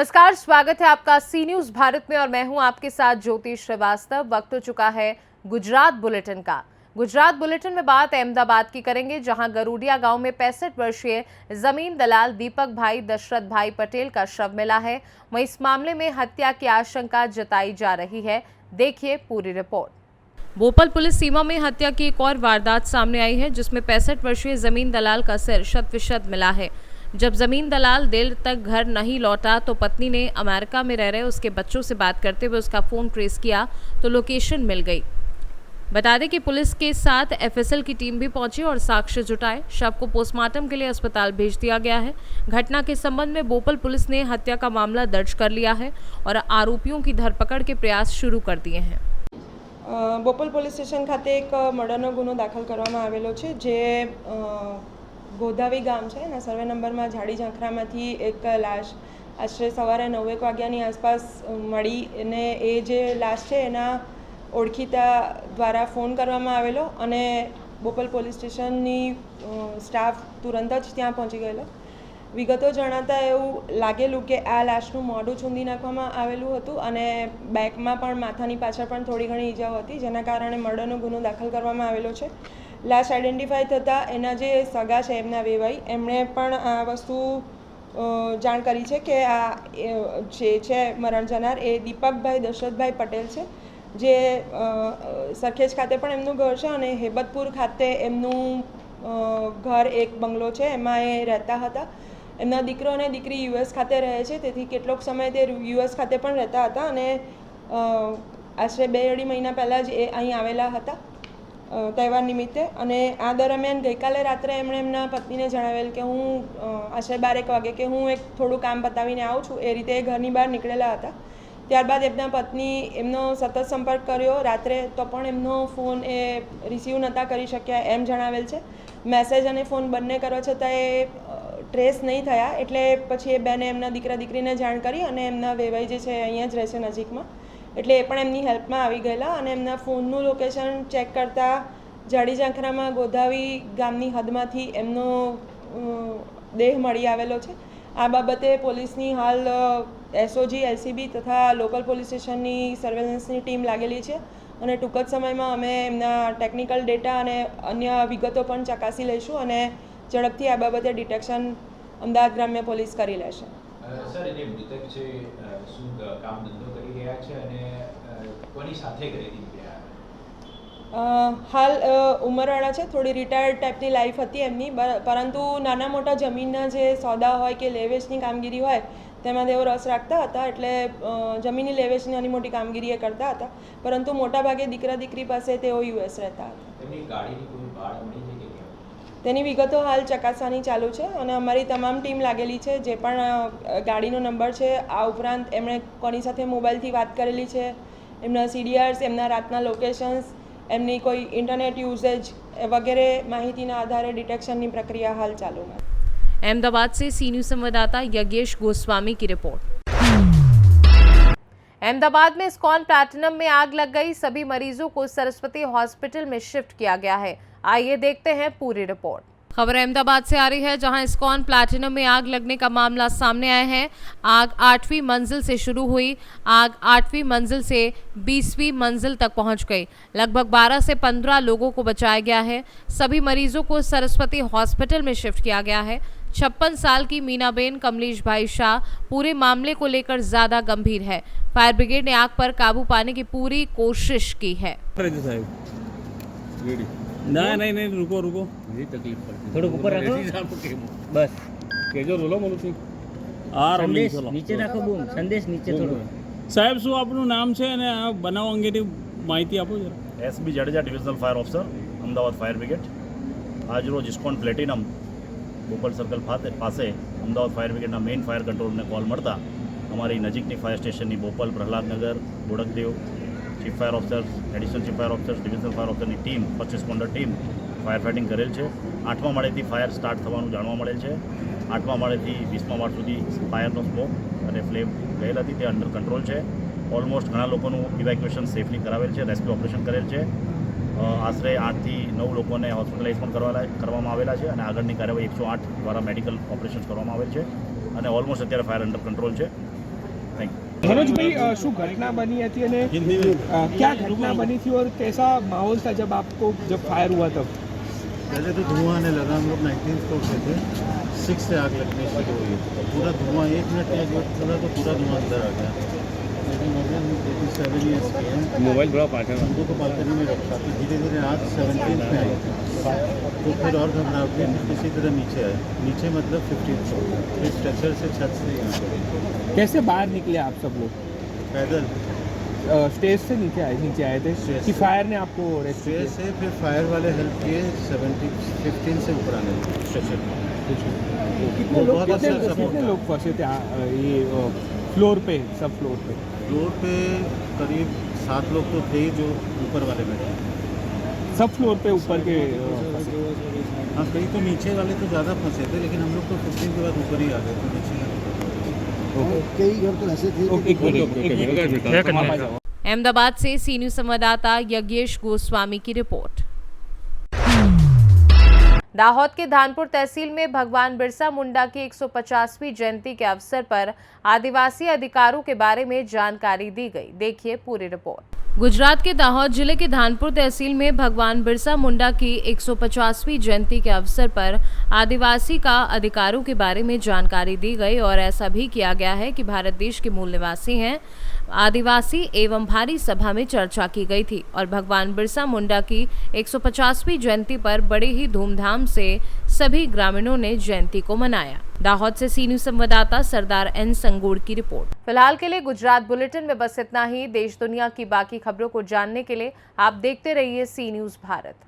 नमस्कार, स्वागत है आपका सी न्यूज भारत में और मैं हूं आपके साथ ज्योति श्रीवास्तव। वक्त हो चुका है गुजरात बुलेटिन का। गुजरात बुलेटिन में बात अहमदाबाद की करेंगे, जहां गरुडिया गांव में 65 वर्षीय जमीन दलाल दीपक भाई दशरथ भाई पटेल का शव मिला है। वहीं इस मामले में हत्या की आशंका जताई जा रही है। देखिए पूरी रिपोर्ट। भोपाल पुलिस सीमा में हत्या की एक और वारदात सामने आई है, जिसमें 65 वर्षीय जमीन दलाल का सिर शत-विशत मिला है। जब जमीन दलाल देर तक घर नहीं लौटा तो पत्नी ने अमेरिका में रह रहे उसके बच्चों से बात करते हुए उसका फ़ोन ट्रेस किया तो लोकेशन मिल गई। बता दें कि पुलिस के साथ एफएसएल की टीम भी पहुंची और साक्ष्य जुटाए। शव को पोस्टमार्टम के लिए अस्पताल भेज दिया गया है। घटना के संबंध में भोपाल पुलिस ने हत्या का मामला दर्ज कर लिया है और आरोपियों की धरपकड़ के प्रयास शुरू कर दिए हैं। બોપલ પોલીસ સ્ટેશન ખાતે એક મર્ડરનો ગુનો દાખલ કરવામાં આવેલો છે, જે ગોધાવી ગામ છે એના સર્વે નંબરમાં ઝાડી ઝાંખરામાંથી એક લાશ આશરે સવારે 9 વાગ્યાની આસપાસ મળી અને એ જે લાશ છે એના ઓળખીતા દ્વારા ફોન કરવામાં આવેલો અને બોપલ પોલીસ સ્ટેશનની સ્ટાફ તુરંત જ ત્યાં પહોંચી ગયેલો। વિગતો જણાતા એવું લાગેલું કે આ લાશનું મોઢું છૂંદી નાખવામાં આવેલું હતું અને બેકમાં પણ માથાની પાછળ પણ થોડી ઘણી ઈજાઓ હતી, જેના કારણે મર્ડરનો ગુનો દાખલ કરવામાં આવેલો છે। લાશ આઈડેન્ટિફાઈ થતાં એના જે સગા છે એમના વેવાઈ એમણે પણ આ વસ્તુ જાણ કરી છે કે આ જે છે મરણ જનાર એ દીપકભાઈ દશરથભાઈ પટેલ છે, જે સરખેજ ખાતે પણ એમનું ઘર છે અને હેબતપુર ખાતે એમનું ઘર એક બંગલો છે, એમાં એ રહેતા હતા। એમના દીકરો અને દીકરી યુએસ ખાતે રહે છે, તેથી કેટલોક સમય તે યુએસ ખાતે પણ રહેતા હતા અને આશરે 2-2.5 મહિના પહેલાં જ એ અહીં આવેલા હતા તહેવાર નિમિત્તે। અને આ દરમિયાન ગઈકાલે રાત્રે એમણે એમના પત્નીને જણાવેલ કે હું આશરે 12 વાગે કે હું એક થોડું કામ પતાવીને આવું છું, એ રીતે ઘરની બહાર નીકળેલા હતા। ત્યારબાદ એમના પત્ની એમનો સતત સંપર્ક કર્યો રાત્રે, તો પણ એમનો ફોન એ રિસીવ નહોતા કરી શક્યા એમ જણાવેલ છે। મેસેજ અને ફોન બંને કરવા છતાં એ ટ્રેસ નહીં થયા, એટલે પછી એ બેને એમના દીકરા દીકરીને જાણ કરી અને એમના વેવાઈ જે છે અહીંયા જ રહે છે નજીકમાં, એટલે એ પણ એમની હેલ્પમાં આવી ગયેલા અને એમના ફોનનું લોકેશન ચેક કરતાં ઝાડી ઝાંખરામાં ગોધાવી ગામની હદમાંથી એમનો દેહ મળી આવેલો છે। આ બાબતે પોલીસની હાલ એસઓજી, એલસીબી તથા લોકલ પોલીસ સ્ટેશનની સર્વેલન્સની ટીમ लागेली છે અને ટૂંક જ સમયમાં અમે એમના ટેકનિકલ ડેટા અને અન્ય વિગતો પણ ચકાસી લઈશું અને ઝડપથી આ બાબતે ડિટેક્શન અમદાવાદ ગ્રામ્ય પોલીસ કરી લેશે। સર, એને મૃતક છે શું કામ ધંધો કરી રહ્યા છે અને કોની સાથે ખરીદી રહ્યા? હાલ ઉંમરવાળા છે, થોડી રિટાયર્ડ ટાઈપની લાઈફ હતી એમની, પરંતુ નાના મોટા જમીનના જે સોદા હોય કે લેવેચની કામગીરી હોય તેમાં તેઓ રસ રાખતા હતા, એટલે જમીનની લેવેચની નાની મોટી કામગીરી એ કરતા હતા, પરંતુ મોટાભાગે દીકરા દીકરી પાસે તેઓ યુએસ રહેતા હતા। એમની ગાડીની કોઈ ભાડ મળી છે કે તેની વિગતો હાલ ચકાસવાની ચાલુ છે અને અમારી તમામ ટીમ લાગેલી છે। જે પણ ગાડીનો નંબર છે, આ ઉપરાંત એમણે કોની સાથે મોબાઈલથી વાત કરેલી છે, એમના સીડીઆર્સ, એમના રાતના લોકેશન્સ, એમની કોઈ ઇન્ટરનેટ યુઝેજ વગેરે માહિતીના આધારે ડિટેક્શનની પ્રક્રિયા હાલ ચાલુ है। अहमदाबाद से सी न्यूज संवाददाता यज्ञेश गोस्वामी की रिपोर्ट। अहमदाबाद में इस्कॉन प्लैटिनम में आग लग गई, सभी मरीजों को सरस्वती हॉस्पिटल में शिफ्ट किया गया है। आइए देखते हैं पूरी रिपोर्ट। खबर अहमदाबाद से आ रही है, जहां इस्कॉन प्लैटिनम में आग लगने का मामला सामने आया है। आग 8वीं मंजिल से शुरू हुई, आग 8वीं मंजिल से 20वीं मंजिल तक पहुंच गई। लगभग 12 से 15 लोगों को बचाया गया है। सभी मरीजों को सरस्वती हॉस्पिटल में शिफ्ट किया गया है। 56 साल की मीनाबेन कमलेश भाई शाह पूरे मामले को लेकर ज्यादा गंभीर है। फायर ब्रिगेड ने आग पर काबू पाने की पूरी कोशिश की है। नहीं रुको ये तकलीफ पड़ती थोड़ा ऊपर रखो बस केजो रोलो बोलो थी आ संदेश नीचे रखो बूम संदेश नीचे थोड़ो साहेब શું આપનું નામ છે અને આ બનાવ અંગેની માહિતી આપો જરા। SB Jadeja divisional fire officer Ahmedabad fire brigade. આજરોજ ઇસ્કોન પ્લેટિનમ બોપલ સર્કલ પાસે અમદાવાદ ફાયર બ્રિગેડના મેઇન ફાયર કંટ્રોલને કોલ મળતા અમારી નજીકની ફાયર સ્ટેશનની Bopal, Prahladnagar, Bodakdev chief fire officer, additional chief fire officer, divisional fire ઓફિસરની ટીમ, first responder team fire fighting કરેલ છે। 8મા માળેથી ફાયર સ્ટાર્ટ થવાનું જાણવા મળેલ છે। 8મા માળેથી 20મા માળ સુધી ફાયરનો સ્મોક અને ફ્લેમ ગયેલ હતી, તે અંડર કંટ્રોલ છે। ઓલમોસ્ટ ઘણા લોકોનું ઇવેક્યુએશન સેફલી કરાવેલ છે, રેસ્ક્યુ ઓપરેશન કરેલ છે। આશરે 8 થી 9 લોકોને હોસ્પિટલાઇઝ પણ કરવામાં આવેલા છે અને આગળની કાર્યવાહી 108 દ્વારા મેડિકલ ઓપરેશન કરવામાં આવેલ છે અને ઓલમોસ્ટ અત્યારે ફાયર અંડર કંટ્રોલ છે। Thank you. ધનુષભાઈ શું ઘટના બની હતી અને क्या घटना बनी थी और कैसा माहौल था जब आपको जब फायर हुआ तब? पहले तो धुआं आने लगा, हम लोग 19th फ्लोर पे थे, 6 से आग लगनी शुरू हुई तो पूरा धुआं 1 मिनट में गेट खुला तो पूरा धुआं अंदर आ गया। लेकिन अभी हम 87 ईयर्स के हैं, मोबाइल बड़ा पार्टनर हमको तो बालकनी में रखा तो धीरे धीरे आग 17 पे आई तो फिर और घबराहट हुई, किसी तरह नीचे आए, नीचे मतलब 15th फ्लोर, फिर स्ट्रक्चर से छत से यहाँ पे कैसे बाहर निकले आप सब लोग? पैदल स्टेज से नीचे आए थे स्टेज कि से। फायर ने आपको रेस्क्यू स्टेज से फिर फायर वाले हेल्प किए 15 से ऊपर आने स्ट्रक्चर में। कितने वो लोग बहुत अच्छा support कितने था। लोग फंसे थे ये फ्लोर पे, सब फ्लोर पे? फ्लोर पे करीब 7 लोग तो थे ही जो ऊपर वाले में थे। सब फ्लोर पे ऊपर के हाँ कई तो नीचे वाले तो ज़्यादा फंसे थे, लेकिन हम लोग तो 15 के बाद ऊपर ही आ गए थे नीचे। कई घर तो ऐसे थे। अहमदाबाद से सी न्यूज संवाददाता यज्ञेश गोस्वामी की रिपोर्ट। दाहोद के धानपुर तहसील में भगवान बिरसा मुंडा की 150वीं जयंती के अवसर पर आदिवासी अधिकारों के बारे में जानकारी दी गई। देखिए पूरी रिपोर्ट। गुजरात के दाहोद जिले के धानपुर तहसील में भगवान बिरसा मुंडा की 150वीं जयंती के अवसर पर आदिवासी का अधिकारों के बारे में जानकारी दी गई और ऐसा भी किया गया है कि भारत देश के मूल निवासी हैं आदिवासी एवं भारी सभा में चर्चा की गई थी और भगवान बिरसा मुंडा की 150वीं जयंती पर बड़े ही धूमधाम से सभी ग्रामीणों ने जयंती को मनाया। दाहोद से सी न्यूज संवाददाता सरदार एन संगोड़ की रिपोर्ट। फिलहाल के लिए गुजरात बुलेटिन में बस इतना ही। देश दुनिया की बाकी खबरों को जानने के लिए आप देखते रहिए सी न्यूज भारत।